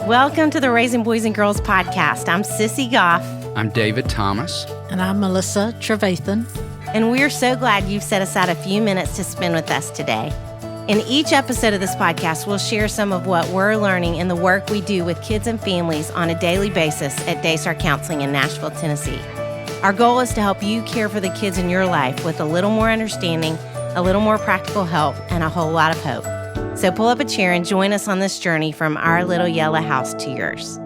Welcome to the Raising Boys and Girls podcast. I'm Sissy Goff. I'm David Thomas. And I'm Melissa Trevathan. And we're so glad you've set aside a few minutes to spend with us today. In each episode of this podcast, we'll share some of what we're learning in the work we do with kids and families on a daily basis at Daystar Counseling in Nashville, Tennessee. Our goal is to help you care for the kids in your life with a little more understanding, a little more practical help, and a whole lot of hope. So pull up a chair and join us on this journey from our little yellow house to yours.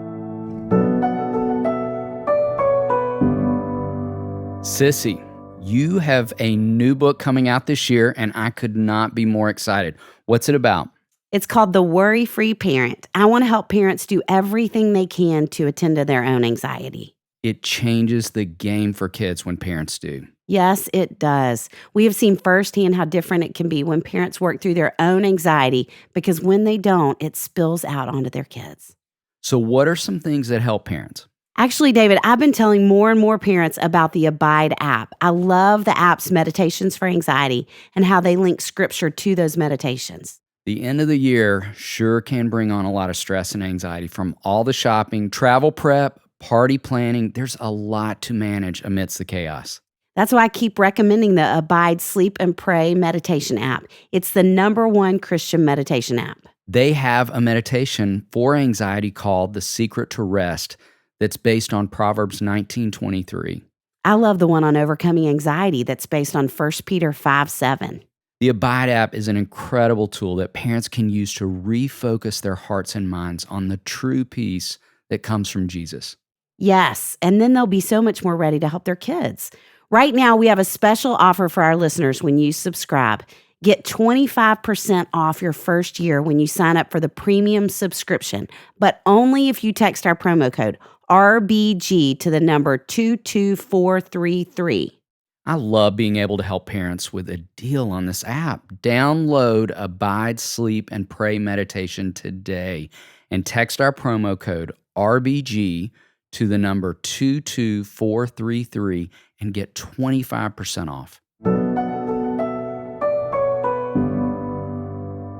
Sissy, you have a new book coming out this year, and I could not be more excited. What's it about? It's called The Worry-Free Parent. I want to help parents do everything they can to attend to their own anxiety. It changes the game for kids when parents do. Yes, it does. We have seen firsthand how different it can be when parents work through their own anxiety, because when they don't, it spills out onto their kids. So what are some things that help parents? Actually, David, I've been telling more and more parents about the Abide app. I love the app's meditations for anxiety and how they link scripture to those meditations. The end of the year sure can bring on a lot of stress and anxiety from all the shopping, travel prep, party planning. There's a lot to manage amidst the chaos. That's why I keep recommending the Abide Sleep and Pray meditation app. It's the #1 Christian meditation app. They have a meditation for anxiety called The Secret to Rest that's based on Proverbs 19:23. I love the one on overcoming anxiety that's based on 1 Peter 5:7. The Abide app is an incredible tool that parents can use to refocus their hearts and minds on the true peace that comes from Jesus. Yes, and then they'll be so much more ready to help their kids. Right now, we have a special offer for our listeners when you subscribe. Get 25% off your first year when you sign up for the premium subscription, but only if you text our promo code RBG to the number 22433. I love being able to help parents with a deal on this app. Download Abide, Sleep, and Pray meditation today and text our promo code RBG to the number 22433 and get 25% off.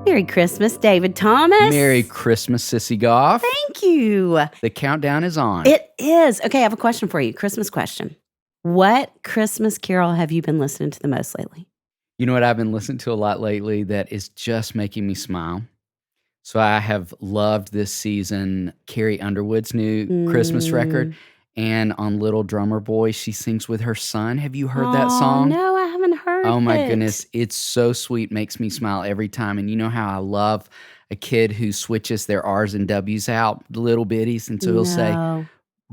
Merry Christmas, David Thomas. Merry Christmas, Sissy Goff. Thank you. The countdown is on. It is. Okay, I have a question for you. Christmas question. What Christmas carol have you been listening to the most lately? You know what I've been listening to a lot lately that is just making me smile? So I have loved this season Carrie Underwood's new Christmas record. And on Little Drummer Boy, she sings with her son. Have you heard that song? No, I haven't heard Oh my it. goodness. It's so sweet. Makes me smile every time. And you know how I love a kid who switches their R's and W's out, the little bitties. And so he'll say,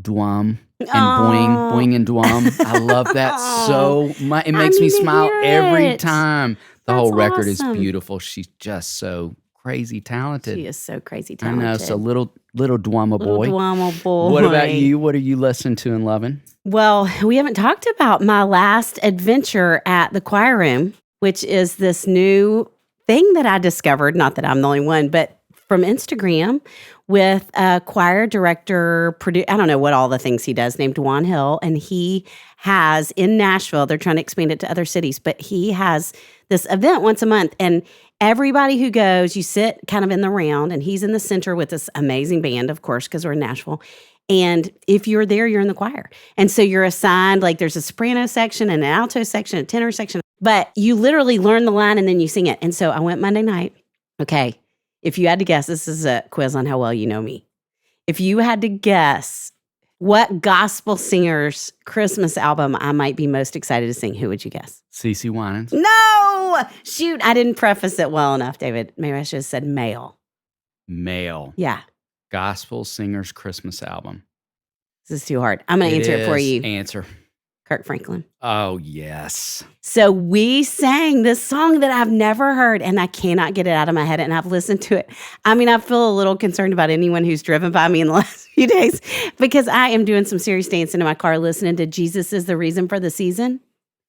dwum and boing, boing and dwum. I love that so much. It makes me smile every time. The whole record is beautiful. She's just so crazy talented. She is so crazy talented. I know. So little Dwumma boy. Little Dwumma boy. What about you? What are you listening to and loving? Well, we haven't talked about my last adventure at the choir room, which is this new thing that I discovered. Not that I'm the only one, but from Instagram with a choir director, I don't know what all the things he does, named Juan Hill. And he has in Nashville, they're trying to expand it to other cities, but he has this event once a month. And everybody who goes, you sit kind of in the round, and he's in the center with this amazing band, of course, because we're in Nashville. And if you're there, you're in the choir. And so you're assigned, like there's a soprano section and an alto section, a tenor section, but you literally learn the line and then you sing it. And so I went Monday night. Okay, if you had to guess, this is a quiz on how well you know me. If you had to guess what gospel singer's Christmas album I might be most excited to sing, who would you guess? CeCe Winans. No! Shoot, I didn't preface it well enough, David. Maybe I should have said male. Male. Yeah. Gospel singer's Christmas album. This is too hard. I'm going to answer it for you. Answer. Kirk Franklin. Oh, yes. So we sang this song that I've never heard, and I cannot get it out of my head, and I've listened to it. I mean, I feel a little concerned about anyone who's driven by me in the last few days because I am doing some serious dancing in my car listening to Jesus is the Reason for the Season.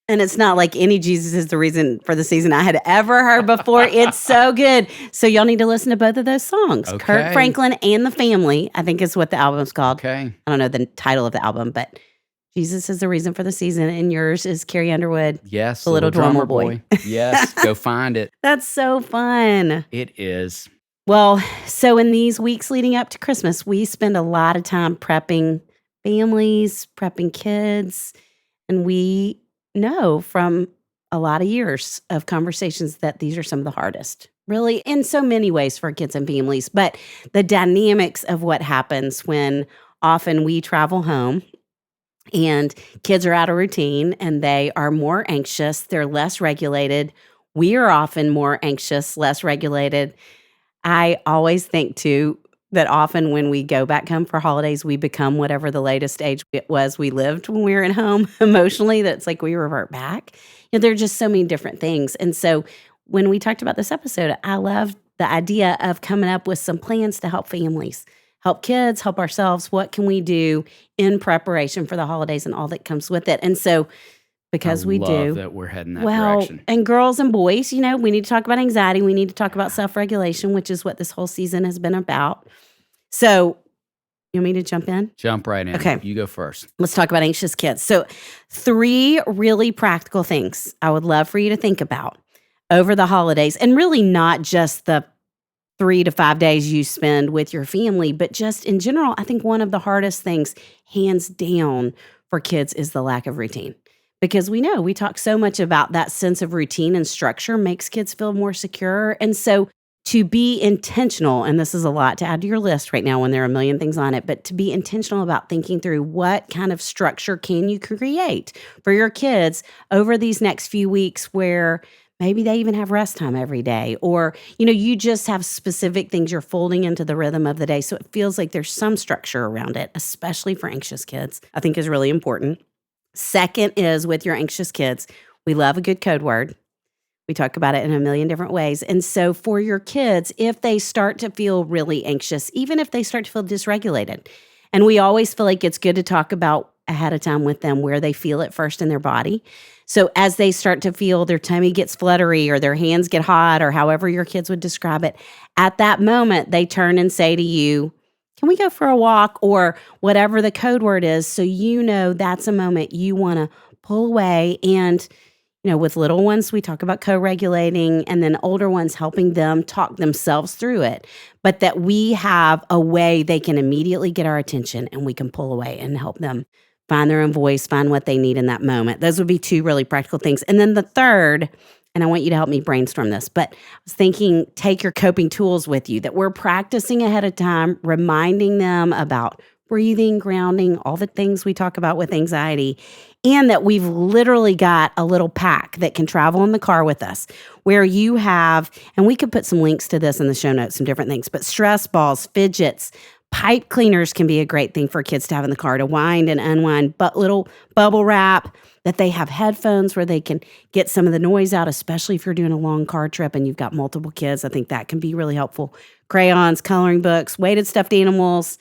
And it's not like any Jesus is the Reason for the Season I had ever heard before. It's so good. So y'all need to listen to both of those songs. Okay. Kirk Franklin and the Family, I think is what the album's called. Okay. I don't know the title of the album, but Jesus is the Reason for the Season, and yours is Carrie Underwood. Yes. The Little Drummer Boy. Yes. Go find it. That's so fun. It is. Well, so in these weeks leading up to Christmas, we spend a lot of time prepping families, prepping kids, and we know from a lot of years of conversations that these are some of the hardest, really, in so many ways for kids and families. But the dynamics of what happens when often we travel home and kids are out of routine and they are more anxious, they're less regulated. We are often more anxious, less regulated. I always think too that often when we go back home for holidays, we become whatever the latest age it was we lived when we were at home emotionally. That's like we revert back. There are just so many different things. And so when we talked about this episode, I love the idea of coming up with some plans to help families, help kids, help ourselves. What can we do in preparation for the holidays and all that comes with it? And so because we do that we're heading that direction. And girls and boys, we need to talk about anxiety. We need to talk about self-regulation, which is what this whole season has been about. So you want me to jump in? Jump right in. Okay. You go first. Let's talk about anxious kids. So 3 really practical things I would love for you to think about over the holidays, and really not just the 3 to 5 days you spend with your family, but just in general. I think one of the hardest things, hands down, for kids is the lack of routine. Because we know we talk so much about that sense of routine and structure makes kids feel more secure. And so to be intentional, and this is a lot to add to your list right now when there are a million things on it, but to be intentional about thinking through what kind of structure can you create for your kids over these next few weeks where maybe they even have rest time every day, or, you just have specific things you're folding into the rhythm of the day. So it feels like there's some structure around it, especially for anxious kids, I think is really important. Second is with your anxious kids, we love a good code word. We talk about it in a million different ways. And so for your kids, if they start to feel really anxious, even if they start to feel dysregulated, and we always feel like it's good to talk about ahead of time with them where they feel it first in their body. So as they start to feel their tummy gets fluttery or their hands get hot or however your kids would describe it, at that moment, they turn and say to you, can we go for a walk, or whatever the code word is, so that's a moment you want to pull away. And, with little ones, we talk about co-regulating, and then older ones helping them talk themselves through it. But that we have a way they can immediately get our attention and we can pull away and help them find their own voice, find what they need in that moment. Those would be 2 really practical things. And then the third, and I want you to help me brainstorm this, but I was thinking, take your coping tools with you, that we're practicing ahead of time, reminding them about breathing, grounding, all the things we talk about with anxiety, and that we've literally got a little pack that can travel in the car with us where you have, and we could put some links to this in the show notes, some different things, but stress balls, fidgets, pipe cleaners can be a great thing for kids to have in the car to wind and unwind, but little bubble wrap, that they have headphones where they can get some of the noise out, especially if you're doing a long car trip and you've got multiple kids. I think that can be really helpful. Crayons, coloring books, weighted stuffed animals,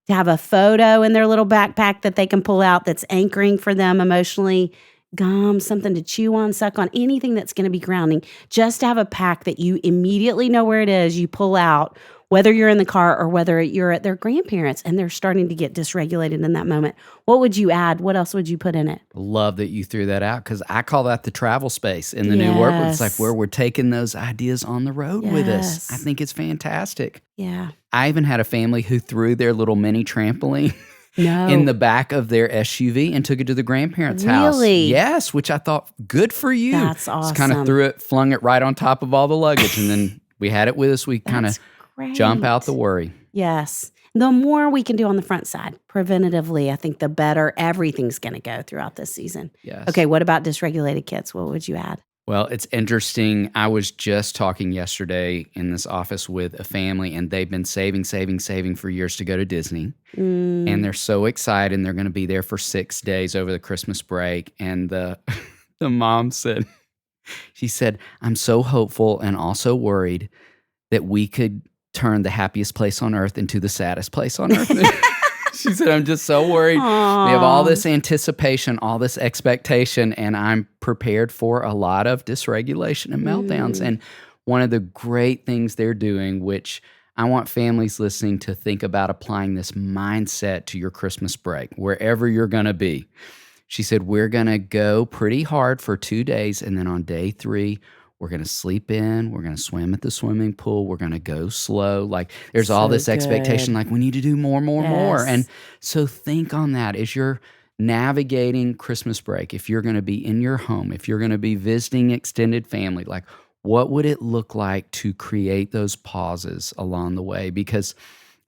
to have a photo in their little backpack that they can pull out that's anchoring for them emotionally, gum, something to chew on, suck on, anything that's going to be grounding. Just to have a pack that you immediately know where it is, you pull out, whether you're in the car or whether you're at their grandparents and they're starting to get dysregulated in that moment. What would you add? What else would you put in it? Love that you threw that out, because I call that the travel space in the new work. It's like where we're taking those ideas on the road with us. I think it's fantastic. Yeah. I even had a family who threw their little mini trampoline in the back of their SUV and took it to the grandparents' house. Really? Yes, which I thought, good for you. That's awesome. Just kind of threw it, flung it right on top of all the luggage, and then we had it with us. We kind of jump out the worry. Yes. The more we can do on the front side, preventatively, I think the better everything's going to go throughout this season. Yes. Okay, what about dysregulated kids? What would you add? Well, it's interesting. I was just talking yesterday in this office with a family, and they've been saving for years to go to Disney. And they're so excited, and they're going to be there for 6 days over the Christmas break. And the mom said, I'm so hopeful and also worried that we could turn the happiest place on earth into the saddest place on earth. She said, I'm just so worried. Aww. We have all this anticipation, all this expectation, and I'm prepared for a lot of dysregulation and meltdowns. And one of the great things they're doing, which I want families listening to think about applying this mindset to your Christmas break, wherever you're going to be. She said, we're going to go pretty hard for 2 days, and then on day 3, We're going to sleep in. We're going to swim at the swimming pool. We're going to go slow. Like there's So all this good. expectation, like we need to do more. Yes. And so think on that as you're navigating Christmas break. If you're going to be in your home, if you're going to be visiting extended family, like what would it look like to create those pauses along the way? Because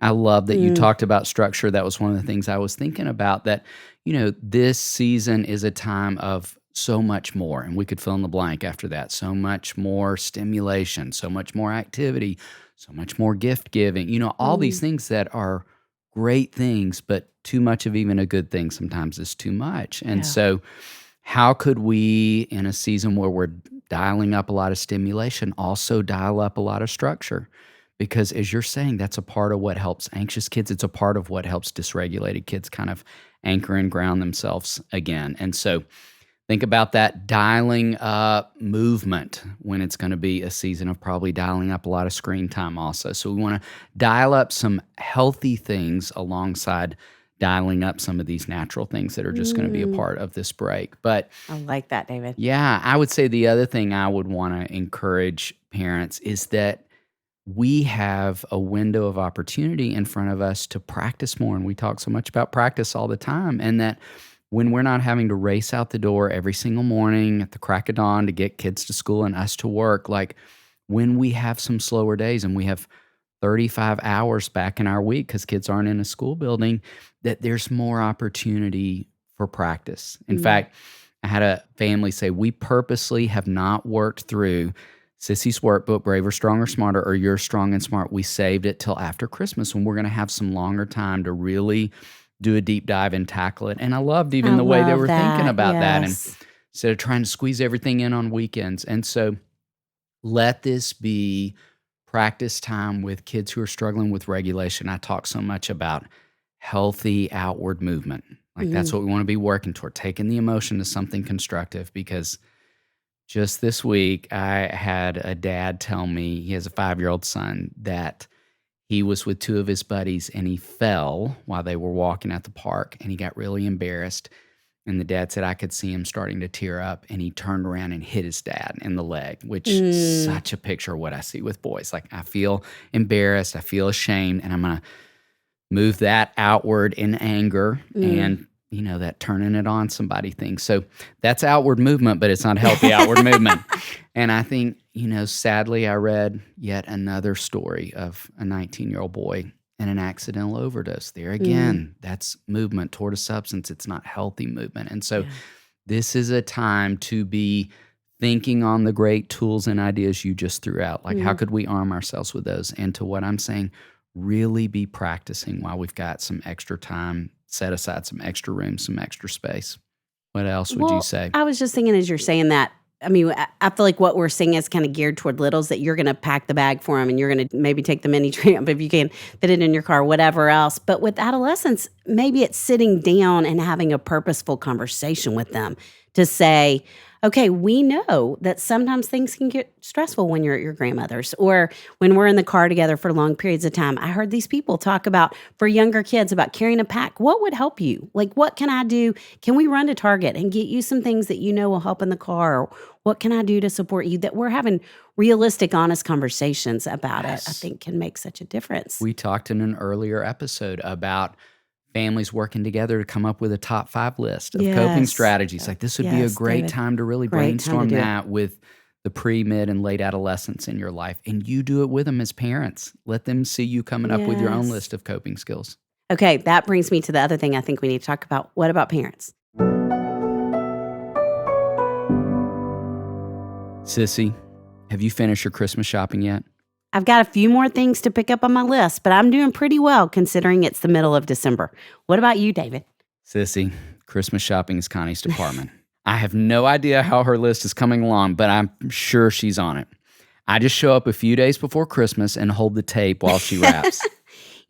I love that you talked about structure. That was one of the things I was thinking about, that, this season is a time of so much more, and we could fill in the blank after that. So much more stimulation, so much more activity, so much more gift giving, all these things that are great things, but too much of even a good thing sometimes is too much. And so how could we, in a season where we're dialing up a lot of stimulation, also dial up a lot of structure? Because as you're saying, that's a part of what helps anxious kids. It's a part of what helps dysregulated kids kind of anchor and ground themselves again. And so think about that dialing up movement when it's going to be a season of probably dialing up a lot of screen time also. So we want to dial up some healthy things alongside dialing up some of these natural things that are just going to be a part of this break. But I like that, David. yeah, I would say the other thing I would want to encourage parents is that we have a window of opportunity in front of us to practice more. And we talk so much about practice all the time, and that when we're not having to race out the door every single morning at the crack of dawn to get kids to school and us to work, like when we have some slower days and we have 35 hours back in our week because kids aren't in a school building, that there's more opportunity for practice. In fact, I had a family say, we purposely have not worked through Sissy's workbook, Braver, Stronger, Smarter, or You're Strong and Smart. We saved it till after Christmas when we're going to have some longer time to really do a deep dive and tackle it. And I loved even the way they were thinking about that. And instead of trying to squeeze everything in on weekends. And so let this be practice time with kids who are struggling with regulation. I talk so much about healthy outward movement. Like that's what we want to be working toward, taking the emotion to something constructive. Because just this week, I had a dad tell me, he has a 5-year-old son, that he was with 2 of his buddies and he fell while they were walking at the park, and he got really embarrassed. And the dad said I could see him starting to tear up, and he turned around and hit his dad in the leg, which is such a picture of what I see with boys. Like I feel embarrassed, I feel ashamed, and I'm going to move that outward in anger and, that turning it on somebody thing. So that's outward movement, but it's not healthy outward movement. And I think, sadly, I read yet another story of a 19-year-old boy and an accidental overdose. There again, that's movement toward a substance. It's not healthy movement. And so this is a time to be thinking on the great tools and ideas you just threw out. Like how could we arm ourselves with those? And to what I'm saying, really be practicing while we've got some extra time, set aside some extra room, some extra space. What else would you say? I was just thinking as you're saying that, I mean, I feel like what we're saying is kind of geared toward littles, that you're going to pack the bag for them and you're going to maybe take the mini tramp if you can fit it in your car, whatever else. But with adolescents, maybe it's sitting down and having a purposeful conversation with them to say, okay, we know that sometimes things can get stressful when you're at your grandmother's or when we're in the car together for long periods of time. I heard these people talk about, for younger kids, about carrying a pack. What would help you? Like, what can I do? Can we run to Target and get you some things that you know will help in the car? Or what can I do to support you? That we're having realistic, honest conversations about it, I think can make such a difference. We talked in an earlier episode about families working together to come up with a top 5 list of coping strategies. Like this would be a great time to really brainstorm that with the pre, mid, and late adolescents in your life. And you do it with them as parents. Let them see you coming up with your own list of coping skills. Okay, that brings me to the other thing I think we need to talk about. What about parents? Sissy, have you finished your Christmas shopping yet? I've got a few more things to pick up on my list, but I'm doing pretty well considering it's the middle of December. What about you, David? Sissy, Christmas shopping is Connie's department. I have no idea how her list is coming along, but I'm sure she's on it. I just show up a few days before Christmas and hold the tape while she wraps.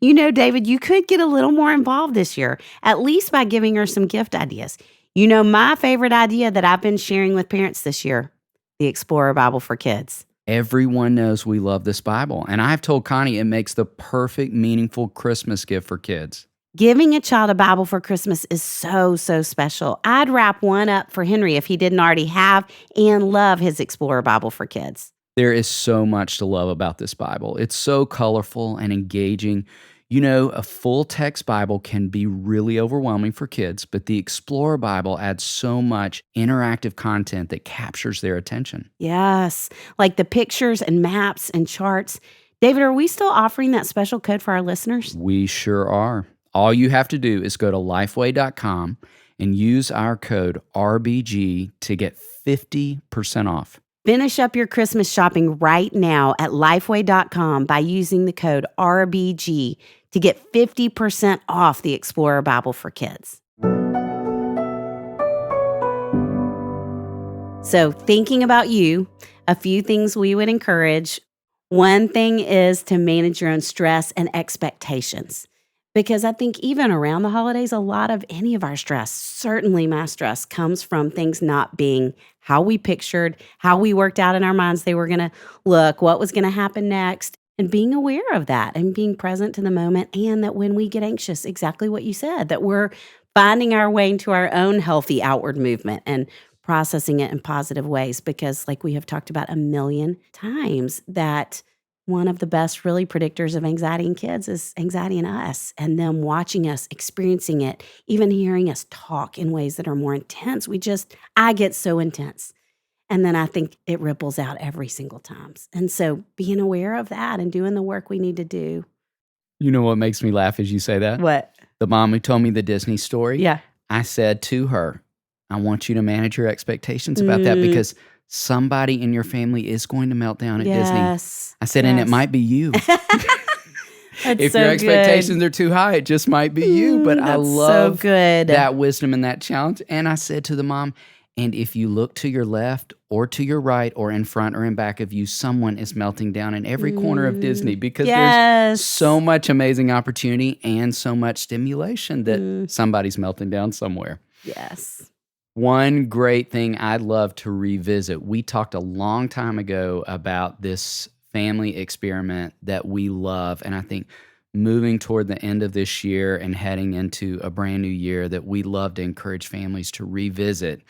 David, you could get a little more involved this year, at least by giving her some gift ideas. My favorite idea that I've been sharing with parents this year, the Explorer Bible for Kids. Everyone knows we love this Bible, and I've told Connie it makes the perfect, meaningful Christmas gift for kids. Giving a child a Bible for Christmas is so, so special. I'd wrap one up for Henry if he didn't already have and love his Explorer Bible for kids. There is so much to love about this Bible. It's so colorful and engaging. You know, a full text Bible can be really overwhelming for kids, but the Explorer Bible adds so much interactive content that captures their attention. Yes, like the pictures and maps and charts. David, are we still offering that special code for our listeners? We sure are. All you have to do is go to lifeway.com and use our code RBG to get 50% off. Finish up your Christmas shopping right now at lifeway.com by using the code RBG to get 50% off the Explorer Bible for kids. So, thinking about you, a few things we would encourage. One thing is to manage your own stress and expectations. Because I think even around the holidays, a lot of any of our stress, certainly my stress, comes from things not being how we pictured, how we worked out in our minds they were going to look, what was going to happen next, and being aware of that and being present to the moment. And that when we get anxious, exactly what you said, that we're finding our way into our own healthy outward movement and processing it in positive ways. Because like we have talked about a million times, that one of the best really predictors of anxiety in kids is anxiety in us and them watching us, experiencing it, even hearing us talk in ways that are more intense. I get so intense. And then I think it ripples out every single time. And so being aware of that and doing the work we need to do. You know what makes me laugh as you say that? What? The mom who told me the Disney story. Yeah. I said to her, I want you to manage your expectations about that because somebody in your family is going to melt down at Disney. I said, and it might be you. If so your expectations are too high, it just might be you. But I love that wisdom and that challenge. And I said to the mom, and if you look to your left or to your right or in front or in back of you, someone is melting down in every corner of Disney because there's so much amazing opportunity and so much stimulation that somebody's melting down somewhere. Yes. One great thing I'd love to revisit, we talked a long time ago about this family experiment that we love, and I think moving toward the end of this year and heading into a brand new year that we love to encourage families to revisit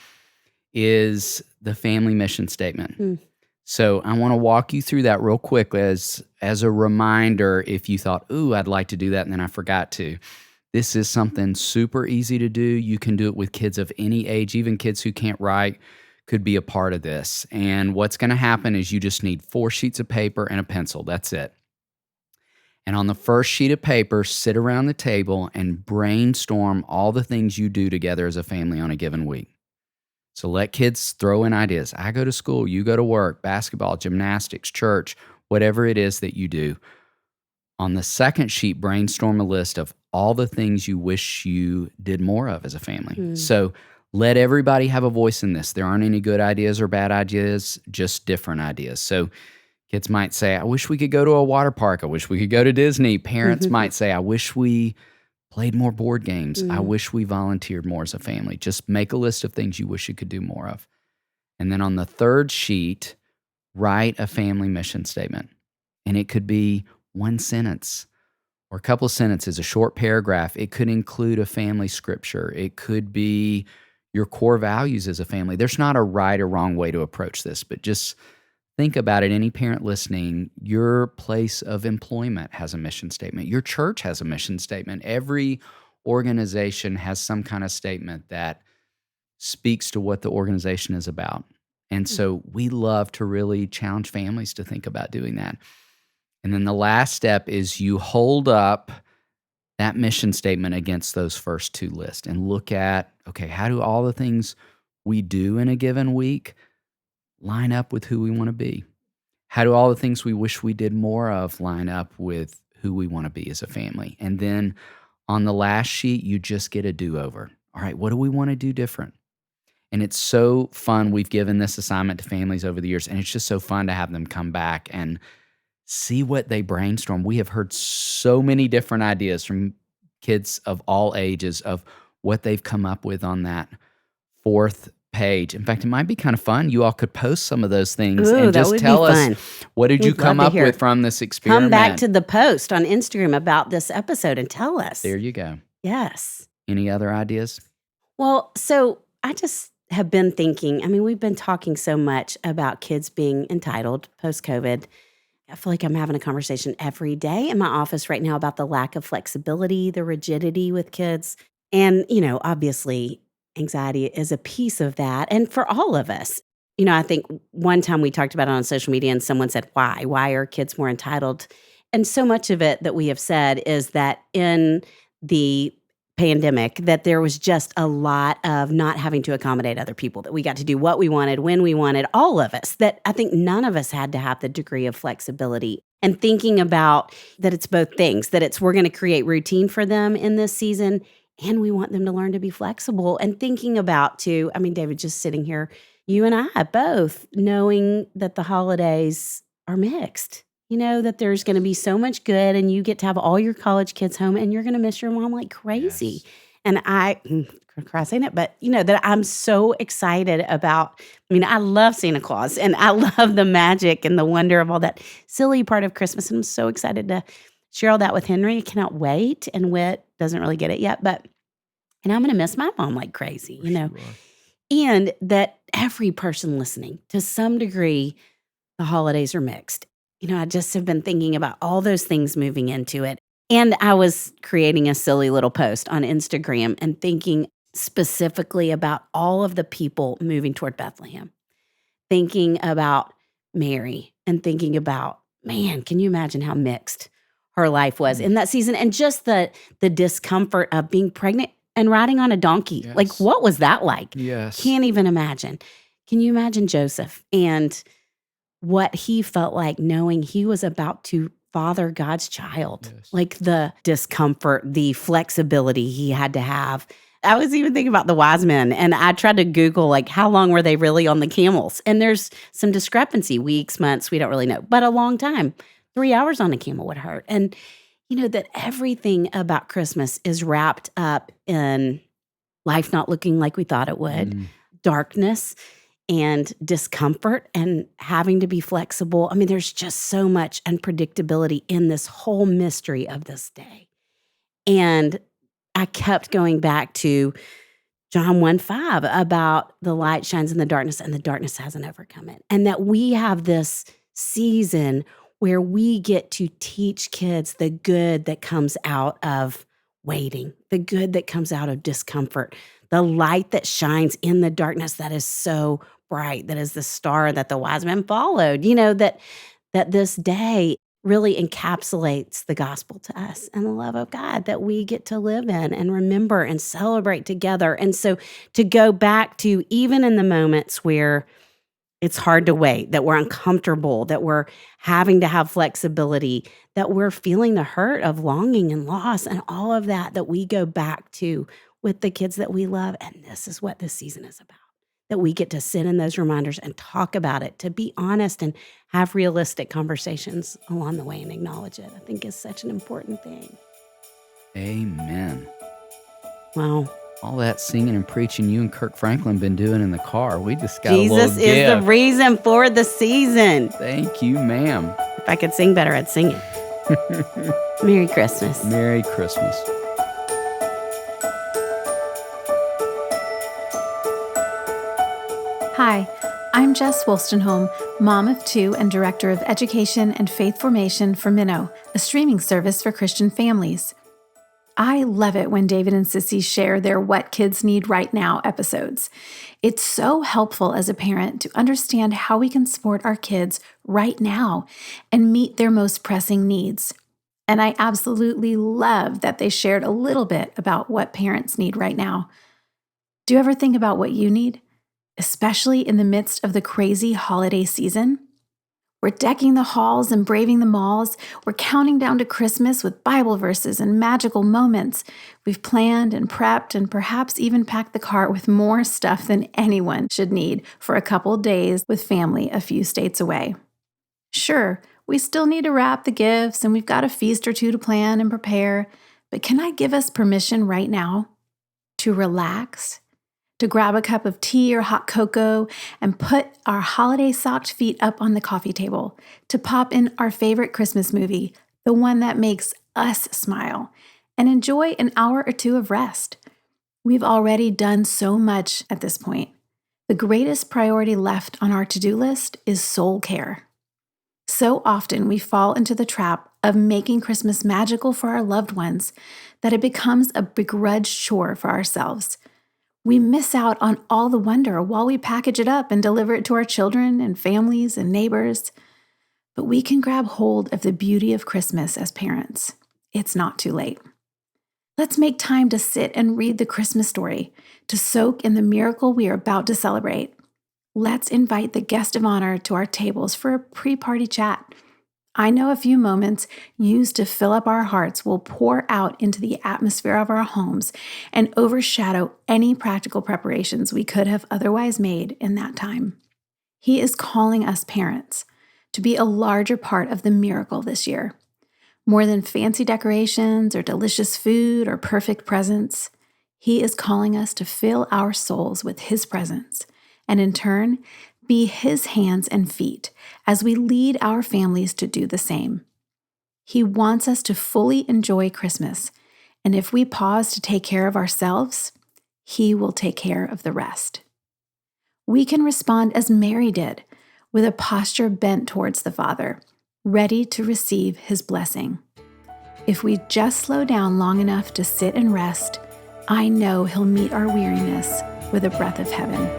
is the family mission statement. So I want to walk you through that real quick as a reminder if you thought, ooh, I'd like to do that, and then I forgot to. This is something super easy to do. You can do it with kids of any age, even kids who can't write could be a part of this. And what's going to happen is you just need 4 sheets of paper and a pencil. That's it. And on the first sheet of paper, sit around the table and brainstorm all the things you do together as a family on a given week. So let kids throw in ideas. I go to school, you go to work, basketball, gymnastics, church, whatever it is that you do. On the second sheet, brainstorm a list of all the things you wish you did more of as a family. So let everybody have a voice in this. There aren't any good ideas or bad ideas, just different ideas. So kids might say, I wish we could go to a water park. I wish we could go to Disney. Parents might say, I wish we played more board games. I wish we volunteered more as a family. Just make a list of things you wish you could do more of. And then on the third sheet, write a family mission statement. And it could be one sentence or a couple of sentences, a short paragraph. It could include a family scripture. It could be your core values as a family. There's not a right or wrong way to approach this, but just think about it. Any parent listening, your place of employment has a mission statement. Your church has a mission statement. Every organization has some kind of statement that speaks to what the organization is about. And so we love to really challenge families to think about doing that. And then the last step is you hold up that mission statement against those first 2 lists and look at, okay, how do all the things we do in a given week line up with who we want to be? How do all the things we wish we did more of line up with who we want to be as a family? And then on the last sheet, you just get a do-over. All right, what do we want to do different? And it's so fun. We've given this assignment to families over the years, and it's just so fun to have them come back and see what they brainstorm. We have heard so many different ideas from kids of all ages of what they've come up with on that 4th page. In fact, it might be kind of fun. You all could post some of those things and just tell us, what did you come up with from this experiment? Come back to the post on Instagram about this episode and tell us. There you go. Yes. Any other ideas? Well, so I just have been thinking, I mean, we've been talking so much about kids being entitled post-COVID. I feel like I'm having a conversation every day in my office right now about the lack of flexibility, the rigidity with kids. And, obviously, anxiety is a piece of that. And for all of us, I think one time we talked about it on social media and someone said, why? Why are kids more entitled? And so much of it that we have said is that in the pandemic, that there was just a lot of not having to accommodate other people, that we got to do what we wanted, when we wanted, all of us, that I think none of us had to have the degree of flexibility. And thinking about that it's both things, that it's we're going to create routine for them in this season, and we want them to learn to be flexible. And thinking about too, I mean, David, just sitting here, you and I both knowing that the holidays are mixed. That there's going to be so much good and you get to have all your college kids home and you're going to miss your mom like crazy. Yes. And cross saying it, but that I'm so excited about. I mean, I love Santa Claus and I love the magic and the wonder of all that silly part of Christmas. And I'm so excited to share all that with Henry. I cannot wait. And Whit doesn't really get it yet, and I'm going to miss my mom like crazy, Sure. And that every person listening, to some degree, the holidays are mixed. I just have been thinking about all those things moving into it. And I was creating a silly little post on Instagram and thinking specifically about all of the people moving toward Bethlehem, thinking about Mary and thinking about, man, can you imagine how mixed her life was in that season? And just the discomfort of being pregnant and riding on a donkey. Yes. Like, what was that like? Yes. Can't even imagine. Can you imagine Joseph and what he felt like knowing he was about to father God's child? Yes. Like the discomfort, the flexibility he had to have. I was even thinking about the wise men, and I tried to Google, like, how long were they really on the camels? And there's some discrepancy, weeks, months, we don't really know, but a long time. 3 hours on a camel would hurt. And, that everything about Christmas is wrapped up in life not looking like we thought it would, darkness, and discomfort and having to be flexible. I mean, there's just so much unpredictability in this whole mystery of this day. And I kept going back to John 1:5 about the light shines in the darkness and the darkness hasn't overcome it. And that we have this season where we get to teach kids the good that comes out of waiting, the good that comes out of discomfort, the light that shines in the darkness that is so bright, that is the star that the wise men followed, that this day really encapsulates the gospel to us and the love of God that we get to live in and remember and celebrate together. And so to go back to even in the moments where it's hard to wait, that we're uncomfortable, that we're having to have flexibility, that we're feeling the hurt of longing and loss and all of that, that we go back to with the kids that we love. And this is what this season is about, that we get to sit in those reminders and talk about it, to be honest and have realistic conversations along the way and acknowledge it, I think is such an important thing. Amen. Wow. All that singing and preaching you and Kirk Franklin been doing in the car. We just got Jesus a little gift. is the reason for the season. Thank you, ma'am. If I could sing better, I'd sing it. Merry Christmas. Merry Christmas. Hi, I'm Jess Wolstenholme, mom of 2 and director of education and faith formation for Minnow, a streaming service for Christian families. I love it when David and Sissy share their What Kids Need Right Now episodes. It's so helpful as a parent to understand how we can support our kids right now and meet their most pressing needs. And I absolutely love that they shared a little bit about what parents need right now. Do you ever think about what you need? Especially in the midst of the crazy holiday season? We're decking the halls and braving the malls. We're counting down to Christmas with Bible verses and magical moments. We've planned and prepped and perhaps even packed the car with more stuff than anyone should need for a couple days with family a few states away. Sure, we still need to wrap the gifts and we've got a feast or two to plan and prepare, but can I give us permission right now to relax? To grab a cup of tea or hot cocoa and put our holiday-socked feet up on the coffee table, to pop in our favorite Christmas movie, the one that makes us smile, and enjoy an hour or two of rest. We've already done so much at this point. The greatest priority left on our to-do list is soul care. So often we fall into the trap of making Christmas magical for our loved ones that it becomes a begrudged chore for ourselves. We miss out on all the wonder while we package it up and deliver it to our children and families and neighbors. But we can grab hold of the beauty of Christmas as parents. It's not too late. Let's make time to sit and read the Christmas story, to soak in the miracle we are about to celebrate. Let's invite the guest of honor to our tables for a pre-party chat. I know a few moments used to fill up our hearts will pour out into the atmosphere of our homes and overshadow any practical preparations we could have otherwise made in that time. He is calling us parents to be a larger part of the miracle this year. More than fancy decorations or delicious food or perfect presents, He is calling us to fill our souls with His presence and in turn, be His hands and feet as we lead our families to do the same. He wants us to fully enjoy Christmas, and if we pause to take care of ourselves, He will take care of the rest. We can respond as Mary did, with a posture bent towards the Father, ready to receive His blessing. If we just slow down long enough to sit and rest, I know He'll meet our weariness with a breath of heaven.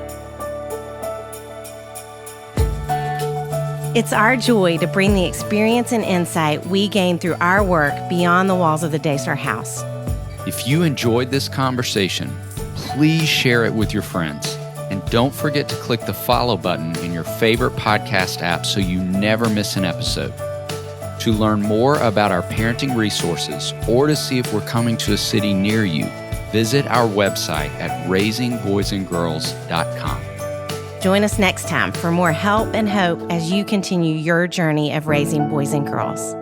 It's our joy to bring the experience and insight we gain through our work beyond the walls of the Daystar house. If you enjoyed this conversation, please share it with your friends. And don't forget to click the follow button in your favorite podcast app so you never miss an episode. To learn more about our parenting resources or to see if we're coming to a city near you, visit our website at raisingboysandgirls.com. Join us next time for more help and hope as you continue your journey of raising boys and girls.